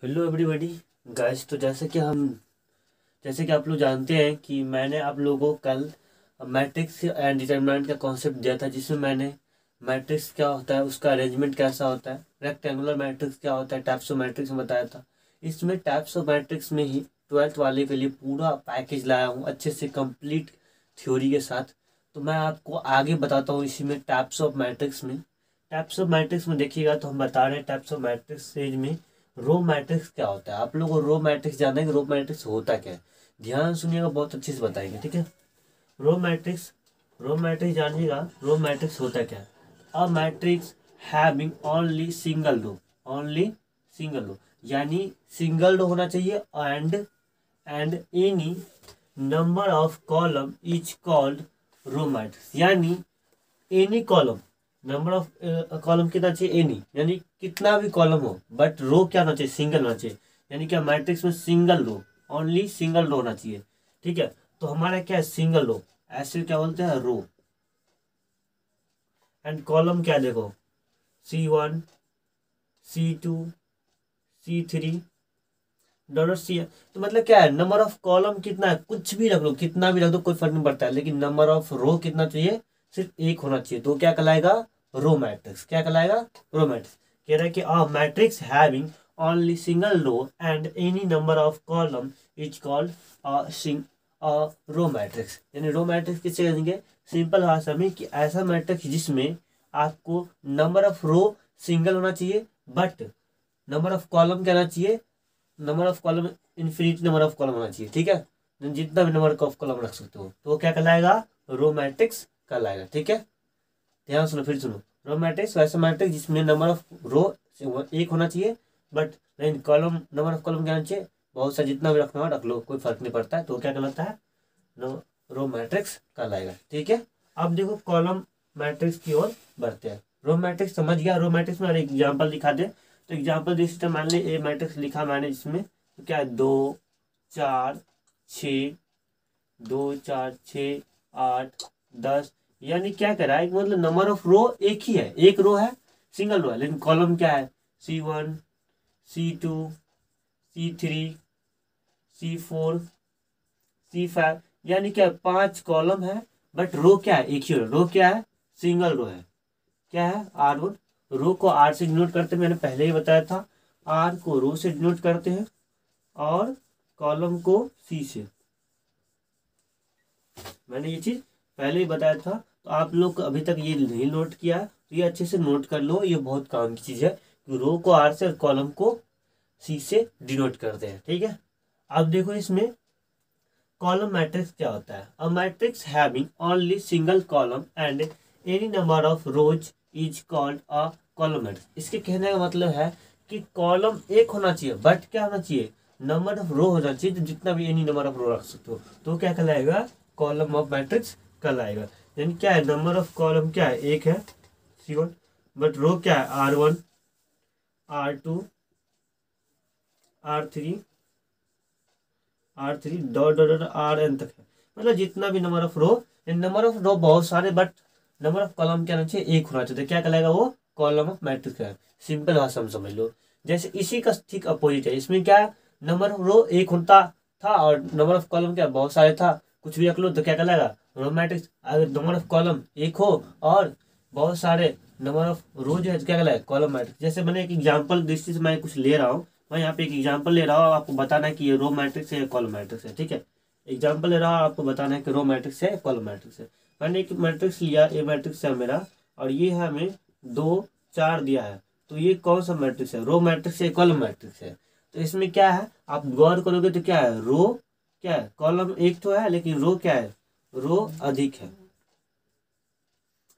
Hello everybody guys. तो जैसे कि आप लोग जानते हैं कि मैंने आप लोगों को कल मैट्रिक्स एंड डिटरमिनेंट का कॉन्सेप्ट दिया था, जिसमें मैंने मैट्रिक्स क्या होता है, उसका अरेंजमेंट कैसा होता है, रेक्टेंगुलर मैट्रिक्स क्या होता है, टाइप्स ऑफ मैट्रिक्स में बताया था। इसमें टाइप्स ऑफ मैट्रिक्स में ही 12th वाले के लिए पूरा पैकेज लाया हूँ अच्छे से कंप्लीट थ्योरी के साथ। तो मैं आपको आगे बताता हूँ इसी में टाइप्स ऑफ मैट्रिक्स में देखिएगा तो हम बता रहे हैं टाइप्स ऑफ मैट्रिक्स में रो मैट्रिक्स क्या होता है। आप लोगों को रो मैट्रिक्स जानना है कि रो मैट्रिक्स होता क्या है, ध्यान सुनिएगा, बहुत अच्छे से बताएंगे, ठीक है। रो मैट्रिक्स रो मैट्रिक्स जानिएगा, रो मैट्रिक्स होता क्या है। A matrix having only single row, यानी सिंगल रो होना चाहिए and any number of column is called row matrix, यानी any column, number of column कितना चाहिए, एनी यानी कितना भी कॉलम हो, बट रो क्या होना चाहिए, सिंगल होना चाहिए। यानी क्या मैट्रिक्स में single row, only single row होना चाहिए, ठीक है। तो हमारा क्या है, सिंगल रो, ऐसे क्या बोलते हैं, रो। एंड कॉलम क्या देखो, C1 C2 C3 डॉलर सी है। तो मतलब क्या है, नंबर ऑफ कॉलम कितना है, कुछ भी रख लो, कितना भी रख दो, कोई फर्क नहीं पड़ता है, लेकिन नंबर ऑफ रो कितना चाहिए, सिर्फ एक होना चाहिए। तो क्या कहलाएगा, रो मैट्रिक्स। क्या कहलाएगा, रो मैट्रिक्स। कह रहा है कि a matrix having only single row and any number of column is called a row matrix. यानी रो मैट्रिक्स किससे कहेंगे, सिंपल भाषा में, कि ऐसा मैट्रिक्स जिसमें आपको नंबर ऑफ रो सिंगल होना चाहिए, बट नंबर ऑफ कॉलम क्या होना चाहिए, number of column infinity number of column होना चाहिए, ठीक है। जितना भी नंबर ऑफ कॉलम रख सकते हो तो वो क्या कहलाएगा, रो मैट्रिक्स कहलाएगा, ठीक है। ध्यान सुनो, फिर सुनो। रो मैट्रिक्स वैसा मैट्रिक्स जिसमें नंबर ऑफ रो एक होना चाहिए, बट लेकिन कॉलम, नंबर ऑफ कॉलम क्या होना चाहिए, बहुत सा, जितना भी रखना हो रख लो, कोई फर्क नहीं पड़ता है। तो क्या कहलाता है, रो मैट्रिक्स कहलाएगा, ठीक है। अब देखो कॉलम मैट्रिक्स की ओर बढ़ते हैं। रो मैट्रिक्स समझ गया, रो मैट्रिक्स में एग्जाम्पल दिखा दे। तो एग्जाम्पल दे सकते, मान ली ए मैट्रिक्स लिखा मैंने, जिसमें तो क्या है, 2 4 6, 2 4 6 8 10, यानी क्या कह रहा है, मतलब नंबर ऑफ रो एक ही है, एक रो है, सिंगल रो है, लेकिन कॉलम क्या है, C1 C2 C3 C4 C5, यानी क्या 5 कॉलम है, बट रो क्या है, एक ही रो क्या है, सिंगल रो है, क्या है, R1। रो को R से डिनोट करते हैं, मैंने पहले ही बताया था। R को रो से डिनोट करते हैं और कॉलम को C से, मैंने ये चीज पहले ही बताया था। तो आप लोग अभी तक ये नहीं नोट किया तो ये अच्छे से नोट कर लो, ये बहुत काम की चीज है कि रो को R से और कॉलम को C से डिनोट करते हैं, ठीक है। अब देखो इसमें कॉलम मैट्रिक्स क्या होता है। A matrix having only single column and any number of rose is called a column matrix. इसके कहने का मतलब है कि कॉलम एक होना चाहिए, बट क्या होना चाहिए, नंबर ऑफ रो होना चाहिए, तो जितना भी एनी नंबर ऑफ रो रख सकते हो, तो क्या कहलाएगा, कॉलम ऑफ मैट्रिक्स कहलाएगा। यानी क्या है, नंबर ऑफ कॉलम क्या है, एक है C1, बट रो क्या है, R1 R2 R3 dot dot dot RN तक है, मतलब जितना भी नंबर ऑफ रो बहुत सारे, बट नंबर ऑफ कॉलम क्या होना चाहिए, एक होना चाहिए, तो क्या कहलाएगा वो, कॉलम ऑफ मैट्रिक्स है। सिंपल भाषा में समझ लो। जैसे इसी का ठीक अपोजिट है, इसमें क्या नंबर ऑफ रो एक होता था और नंबर ऑफ कॉलम क्या बहुत सारे था, कुछ भी रख लो तो क्या कहलाएगा, रो मैट्रिक्स। अगर नंबर ऑफ कॉलम एक हो और बहुत सारे नंबर ऑफ रो जो है तो क्या कहलाएगा, कॉलम मैट्रिक्स। जैसे मैंने एक एग्जाम्पल दृष्टि से मैं कुछ ले रहा हूँ, मैं यहाँ पे एक एग्जाम्पल ले रहा हूँ, आपको बताना है कि ये रो मैट्रिक्स है या कॉलम मैट्रिक्स है, ठीक है। एग्जाम्पल ले रहा हूँ, आपको बताना है कि रो मैट्रिक्स है या कॉलम मैट्रिक्स है। मैंने एक मैट्रिक्स लिया, ए मैट्रिक्स है मेरा, और ये है हमें 2 4 दिया है, तो ये कौन सा मैट्रिक्स है, रो मैट्रिक्स है, कॉलम मैट्रिक्स है। तो इसमें क्या है, आप गौर करोगे तो क्या है, रो क्या है, कॉलम एक तो है, लेकिन रो क्या है, रो अधिक है।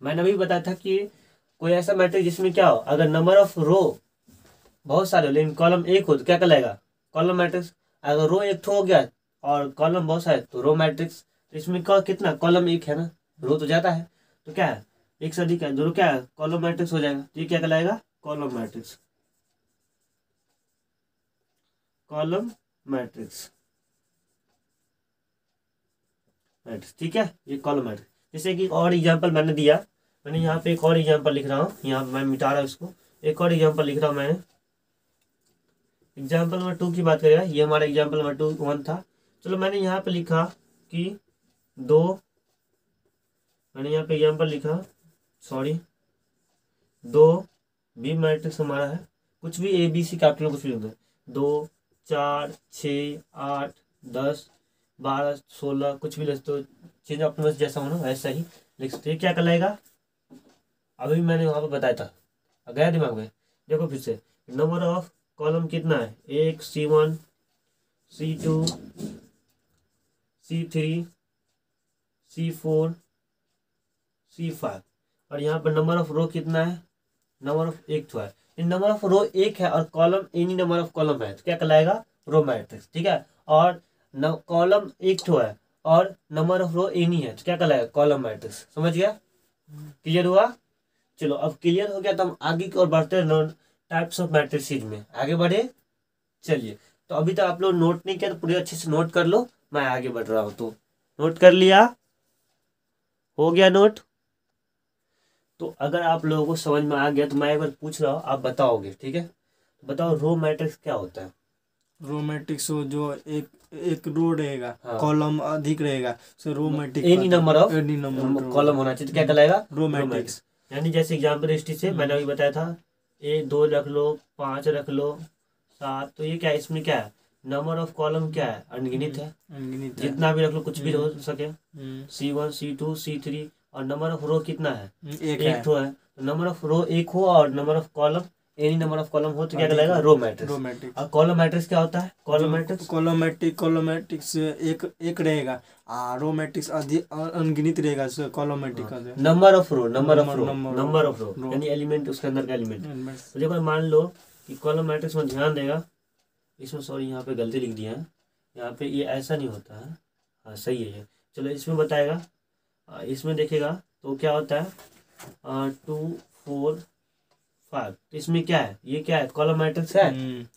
मैंने अभी बताया था कि कोई ऐसा मैट्रिक्स जिसमें क्या हो, अगर नंबर ऑफ रो बहुत सारे हो लेकिन कॉलम एक हो तो क्या कहलाएगा, कॉलम मैट्रिक्स। अगर रो एक हो गया और कॉलम बहुत सारे तो रो मैट्रिक्स। तो इसमें कितना, कॉलम एक है ना, रो तो ज्यादा है, तो क्या है, एक से अधिक है, जो क्या है, कॉलम मैट्रिक्स हो जाएगा। तो ये क्या कहलाएगा, column matrix, column matrix matrix, ठीक है, ये कॉलम मैट्रिक्स। जैसे कि और एग्जांपल मैंने दिया, मैंने यहाँ पे एक और एग्जांपल लिख रहा हूँ, यहाँ मैं मिटा रहा हूँ इसको, एक और एग्जांपल लिख रहा हूँ मैंने। एग्जाम्पल नंबर 2 की बात करेगा, ये हमारा एग्जाम्पल नंबर 1 था। चलो मैंने यहाँ पे लिखा कि 2, मैंने यहाँ पे एग्जाम्पल लिखा, सॉरी 2 बी मैट्रिक्स हमारा है, कुछ भी ए बी सी कैपिटल कुछ भी होगा, 2 4 6 8 10 12 16 कुछ भी लिख दो, चेंज अपने बस जैसा होना वैसा ही लिख सकते हैं। क्या कहलाएगा, अभी मैंने वहाँ पे बताया था, गया दिमाग में, देखो फिर से। नंबर ऑफ कॉलम कितना है, 1 C1 C2 C3 C4 C5, और यहाँ पर नंबर ऑफ रो कितना है, नंबर ऑफ एक तो है, नंबर ऑफ रो एक है और column any number of column है, तो क्या कहलाएगा, रो मैट्रिक्स। ठीक है, और कॉलम एक तो है और नंबर ऑफ रो एनी है, तो क्या कहलाएगा, कॉलम मैट्रिक्स। समझ गया, क्लियर हुआ। चलो अब क्लियर हो गया तो हम आगे की ओर बढ़ते हैं टाइप्स ऑफ मैट्रिसेस में, आगे बढ़े। चलिए, तो अभी तक आप लोग नोट नहीं किया तो पूरे अच्छे से नोट कर लो, मैं आगे बढ़ रहा हूँ। तो नोट कर लिया, हो गया नोट। तो अगर आप लोगों को समझ में आ गया तो मैं एक बार पूछ रहा हूँ, आप बताओगे, ठीक है। बताओ रो मैट्रिक्स क्या होता है। रो मैट्रिक्स जो एक एक रो रहेगा, हाँ। कॉलम अधिक रहेगा, so row matrix any number of any number column होना चाहिए, तो क्या कहलाएगा, रो मैट्रिक्स। यानी जैसे एग्जाम्पल हिस्ट्री से मैंने अभी बताया था, 1 2 रख लो, 5 रख लो, 7, तो ये क्या है, इसमें क्या है, नंबर ऑफ कॉलम क्या है, अनगिनत है, अनगिनत है, जितना भी रख लो कुछ भी हो सके। C1 C2 C3, और नंबर ऑफ रो कितना है, एक तो है, तो नंबर ऑफ रो एक हो और number of column any number of column हो, तो क्या कहलाएगा, रो मैट्रिक्स। और कॉलम मैट्रिक्स क्या होता है, कॉलम मैट्रिक्स एक रहेगा, रो मैट्रिक्स अनगिनत रहेगा, column matrix number of row, number of row यानी एलिमेंट, उसके अंदर का एलिमेंट। तो देखो मान लो कि कॉलम मैट्रिक्स में ध्यान देगा, इसमें सॉरी यहाँ पे गलती लिख दिया है, यहाँ पे ये ऐसा नहीं होता है, हाँ सही है ये। चलो इसमें बताएगा, इसमें देखेगा तो क्या होता है, 2 4 5, तो इसमें क्या है, ये क्या है, कॉलम मैट्रिक्स है,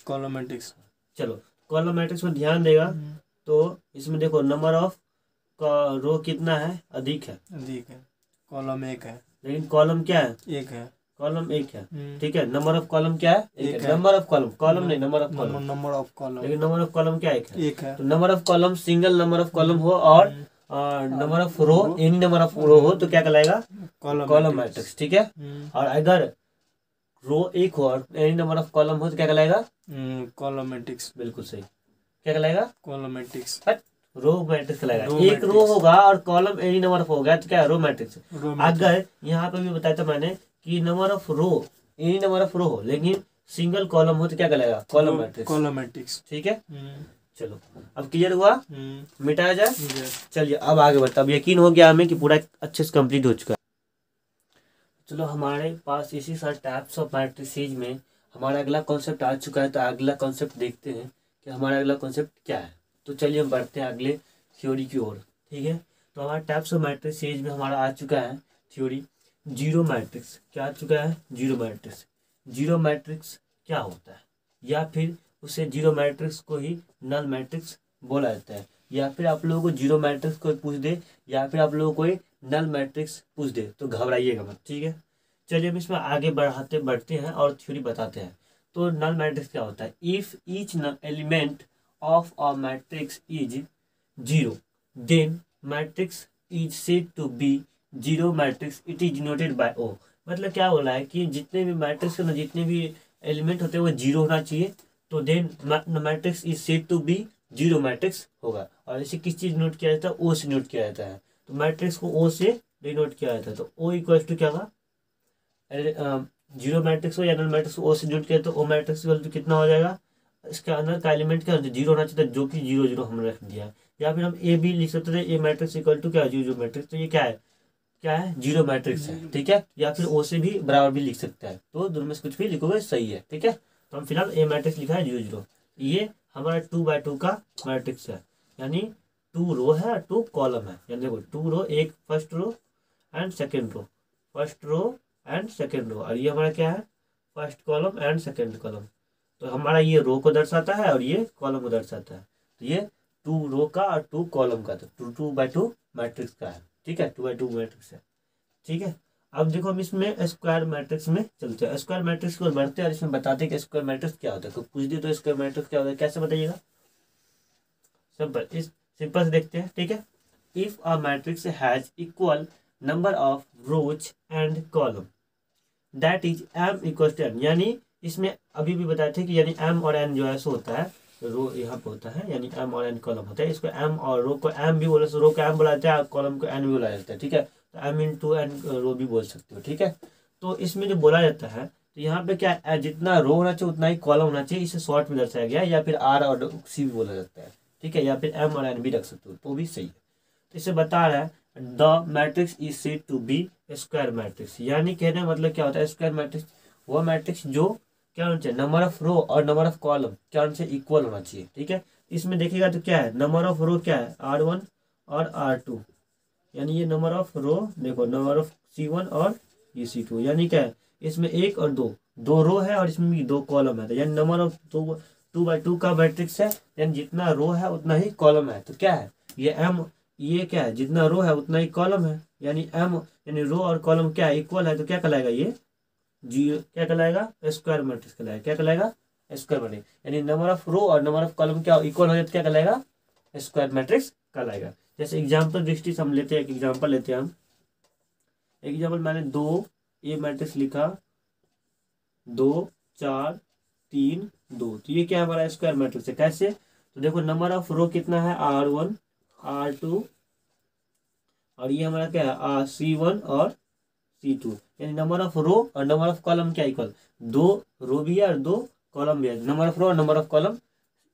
कॉलम मैट्रिक्स। चलो कॉलम मैट्रिक्स में ध्यान देगा तो इसमें देखो नंबर ऑफ रो कितना है, अधिक है, कॉलम एक है, लेकिन कॉलम क्या है, एक है, कॉलम एक है। ठीक है, नंबर ऑफ कॉलम क्या है, एक है, नंबर ऑफ कॉलम नहीं, नंबर ऑफ कॉलम, लेकिन नंबर ऑफ कॉलम क्या एक है। तो number of column single number of column हो और number of row any number of row हो, तो क्या कहलाएगा, कॉलम मैट्रिक्स। ठीक है, और अगर रो एक हो और एनी नंबर ऑफ कॉलम हो तो क्या कहलाएगा, कॉलम मैट्रिक्स। बिल्कुल सही, क्या कहलाएगा, कॉलम मैट्रिक्स, रो मैट्रिक्स कहलाएगा। एक रो होगा और कॉलम एनी नंबर ऑफ होगा तो क्या, रो मैट्रिक्स। अगर यहाँ पे भी बताया था मैंने कि number of row any number of row हो लेकिन सिंगल कॉलम हो तो क्या कहलाएगा, कॉलम मैट्रिक्स। ठीक है, चलो अब क्लियर हुआ, मिटाया जाए। चलिए अब आगे बढ़ता, अब यकीन हो गया हमें कि पूरा अच्छे से कंप्लीट हो चुका है। चलो हमारे पास इसी सारे टाइप्स ऑफ मैट्रिसेज में हमारा अगला कॉन्सेप्ट आ चुका है, तो अगला कॉन्सेप्ट देखते हैं कि हमारा अगला कॉन्सेप्ट क्या है। तो चलिए हम बढ़ते हैं अगले थ्योरी की ओर। ठीक है, तो हमारे टाइप्स ऑफ मैट्रिसेज में हमारा आ चुका है थ्योरी जीरो मैट्रिक्स। क्या आ चुका है, जीरो मैट्रिक्स। जीरो मैट्रिक्स क्या होता है, या फिर उसे जीरो मैट्रिक्स को ही नल मैट्रिक्स बोला जाता है, या फिर आप लोगों को जीरो मैट्रिक्स को पूछ दे या फिर आप लोगों को नल मैट्रिक्स पूछ दे तो घबराइएगा मत। ठीक है, चलिए हम इसमें आगे बढ़ते हैं और थ्योरी बताते हैं। तो नल मैट्रिक्स क्या होता है, if each element of a matrix is zero then matrix is said to be zero matrix, it is denoted by O. मतलब क्या बोला है कि जितने भी मैट्रिक्स ना, जितने भी एलिमेंट होते हैं वो जीरो होना चाहिए, तो then matrix is said to be zero matrix होगा। और इसे किस चीज नोट किया जाता है, ओ से नोट किया जाता है। तो मैट्रिक्स को ओ से डिनोट किया जाता है, तो ओ इक्वल टू क्या होगा, जीरो मैट्रिक्स हो या नल मैट्रिक्स ओ से डिनोट किया तो ओ मैट्रिक्स इक्वल टू कितना हो जाएगा, इसके अंदर का एलिमेंट क्या जीरो होना चाहिए, जो कि जीरो जीरो हमने रख दिया है। या फिर हम ए भी लिख सकते थे, ए मैट्रिक्स इक्वल टू क्या, जीरो मैट्रिक्स, तो ये क्या है जीरो मैट्रिक्स है। ठीक है, या फिर ओ से भी बराबर भी लिख सकता है, तो दोनों में से कुछ भी लिखोगे सही है। ठीक है, तो हम फिलहाल ए मैट्रिक्स लिखा है जीरो जीरो। ये हमारा 2x2 का मैट्रिक्स है, यानी 2 रो है और 2 कॉलम है। यानी देखो 2 रो, एक first row and second row, first row and second row, और ये हमारा क्या है, first column and second column. तो हमारा ये रो को दर्शाता है और ये कॉलम को दर्शाता है। तो ये 2 रो का और 2 कॉलम का, तो 2x2 मैट्रिक्स का है। ठीक है, 2x2 मैट्रिक्स है। ठीक है, अब देखो हम इसमें स्क्वायर मैट्रिक्स में चलते हैं, स्क्वायर मैट्रिक्स को बढ़ते हैं और इसमें बताते हैं कि स्क्वायर मैट्रिक्स क्या होता है। कुछ पूछ दी तो स्क्वायर मैट्रिक्स क्या होता है, कैसे बताइएगा? सिंपल, इस सिंपल से देखते हैं, ठीक है। If a matrix has equal number of rows and column that is m equal to n, यानी इसमें अभी भी बताए थे कि यानी m और n जो है सो होता है, रो यहाँ पे होता है, यानी m और n कॉलम होता है। इसको m और रो को m भी बोले, रो को m बोला जाता है, कॉलम को n भी बोला जाता है, ठीक है। तो m इंटू n रो भी बोल सकते हो, ठीक है। तो इसमें जो बोला जाता है, तो यहाँ पे क्या है, जितना रो होना चाहिए उतना ही कॉलम होना चाहिए, इसे शॉर्ट में दर्शाया गया है, या फिर r और c भी बोला जाता है, ठीक है, या फिर m और n भी रख सकते हो तो भी सही है। तो इसे बता रहा है the matrix is said to be square matrix, यानी कहने का मतलब क्या होता है, स्क्वायर मैट्रिक्स वो मैट्रिक्स जो क्या होना चाहिए, नंबर ऑफ रो और नंबर ऑफ कॉलम क्या होना चाहिए, इक्वल होना चाहिए, ठीक है। इसमें देखिएगा तो क्या है, नंबर ऑफ रो क्या है, r1 और r2, यानी ये नंबर ऑफ रो, देखो नंबर ऑफ c1 और ये c2, यानी क्या है, इसमें एक और दो रो है और इसमें भी दो कॉलम है, तो यानी नंबर ऑफ 2 by 2 का मैट्रिक्स है, यानी जितना रो है उतना ही कॉलम है। तो क्या है ये m, ये क्या है, जितना रो है उतना ही कॉलम है, यानी m यानी रो और कॉलम क्या है, इक्वल है, तो क्या कहलाएगा ये जीरो, क्या कहलाएगा, स्क्वायर मैट्रिक्स कहलाएगा, क्या कहलाएगा, स्क्वायर मैट्रिक्स, यानी नंबर ऑफ रो और नंबर ऑफ कॉलम क्या इक्वल हो जाए तो क्या कहलाएगा, स्क्वायर मैट्रिक्स कहलाएगा। जैसे एग्जाम्पल दृष्टि से हम लेते हैं, एक एग्जाम्पल लेते हैं हम, एग्जाम्पल मैंने 2 ये मैट्रिक्स लिखा, 2 4 3 2, तो ये क्या हमारा स्क्वायर मैट्रिक्स है। कैसे, तो देखो नंबर ऑफ रो कितना है, r1 r2 और ये हमारा क्या है, c1 और c2, यानी नंबर ऑफ रो और नंबर ऑफ कॉलम क्या इक्वल, 2 रो भी है और 2 कॉलम भी है, नंबर ऑफ रो और नंबर ऑफ कॉलम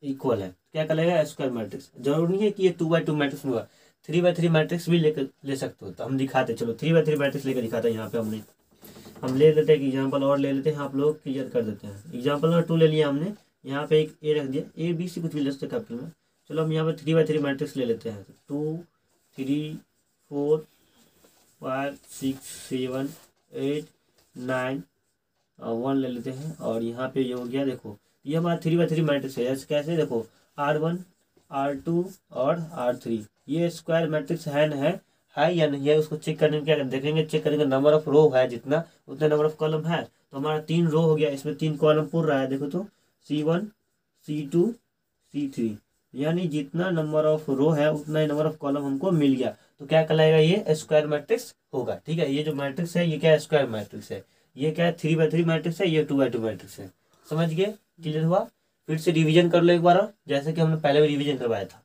इक्वल है, क्या कहलाएगा, स्क्वायर मैट्रिक्स। जरूरी नहीं है कि ये 2 by 2 मैट्रिक्स में होगा, 3 by 3 मैट्रिक्स भी लेकर ले सकते हो, तो हम दिखाते, चलो 3 by 3 मैट्रिक्स लेकर दिखाते हैं। यहाँ पे हम ले लेते हैं एक एग्जाम्पल और ले लेते हैं, आप लोग क्लियर कर देते हैं। एग्जाम्पल नंबर 2 ले लिया हमने, यहाँ पे एक ए रख दिया, ए बी सी कुछ भी ले सकते कैपिटल में। चलो हम यहाँ पे 3 by 3 मैट्रिक्स ले लेते हैं, 2 3 4 5 6 7 8 9 1 ले लेते हैं, और यहाँ पे ये हो गया, देखो ये हमारा 3 by 3 मैट्रिक्स है। ऐसे कैसे, देखो r1 r2 और r3, ये स्क्वायर मैट्रिक्स है या नहीं है, उसको चेक करने में क्या देखेंगे, चेक करेंगे नंबर ऑफ रो है जितना उतना नंबर ऑफ कॉलम है, तो हमारा 3 रो हो गया, इसमें 3 कॉलम पूर रहा है, देखो तो c1 c2 c3, यानी जितना नंबर ऑफ रो है उतना ही नंबर ऑफ कॉलम हमको मिल गया, तो क्या कहलाएगा, ये स्क्वायर मैट्रिक्स होगा, ठीक है। ये जो मैट्रिक्स है ये क्या है, स्क्वायर मैट्रिक्स है। ये क्या है, 3 by 3 मैट्रिक्स है, ये 2 by 2 मैट्रिक्स है। समझ गए, क्लियर हुआ। फिर से रिवीजन कर लो एक बार और, जैसे कि हमने पहले भी रिवीजन करवाया था।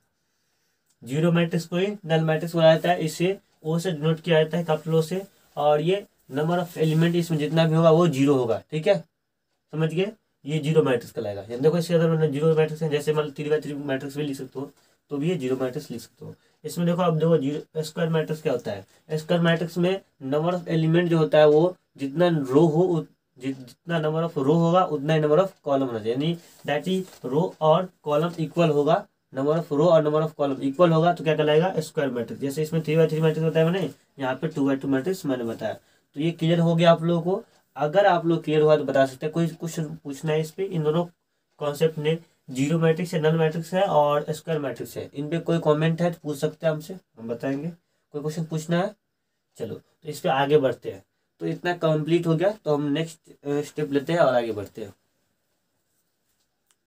जीरो मैट्रिक्स को ही नल मैट्रिक्स बोला जाता है, इसे ओ से डिनोट किया जाता है, कैपिटल ओ से, और ये नंबर ऑफ एलिमेंट इसमें जितना भी होगा वो जीरो होगा, ठीक है, समझ गए। ये जीरो मैट्रिक्स कहलाएगा। देखो इसके अंदर मैंने जीरो मैट्रिक्स है, जैसे मतलब 3 by 3 मैट्रिक्स भी लिख सकते हो, तो भी ये जीरो मैट्रिक्स लिख सकते हो। इसमें देखो अब देखो जीरो स्क्वायर मैट्रिक्स क्या होता है, स्क्वायर मैट्रिक्स में नंबर ऑफ एलिमेंट जो होता है वो जितना रो हो, जितना नंबर ऑफ रो होगा उतना ही नंबर ऑफ कॉलम होना चाहिए, यानी दैट इज रो और कॉलम इक्वल होगा, नंबर ऑफ रो और नंबर ऑफ कॉलम इक्वल होगा, तो क्या कहलाएगा, स्क्वायर मैट्रिक्स। जैसे इसमें 3 by 3 मैट्रिक्स बताया मैंने, यहाँ पे 2 by 2 मैट्रिक्स मैंने बताया। तो ये क्लियर हो गया आप लोगों को। अगर आप लोग क्लियर हुआ तो बता सकते हैं, कोई क्वेश्चन पूछना है इस पे, इन दोनों कॉन्सेप्ट ने, जीरो मैट्रिक्स है, नल मैट्रिक्स है और स्क्वायर मैट्रिक्स है, इन पे कोई कमेंट है तो पूछ सकते हैं हमसे, हम बताएंगे। कोई क्वेश्चन पूछना है, चलो तो इस पे आगे बढ़ते हैं। तो इतना कंप्लीट हो गया, तो हम नेक्स्ट स्टेप लेते हैं और आगे बढ़ते हैं।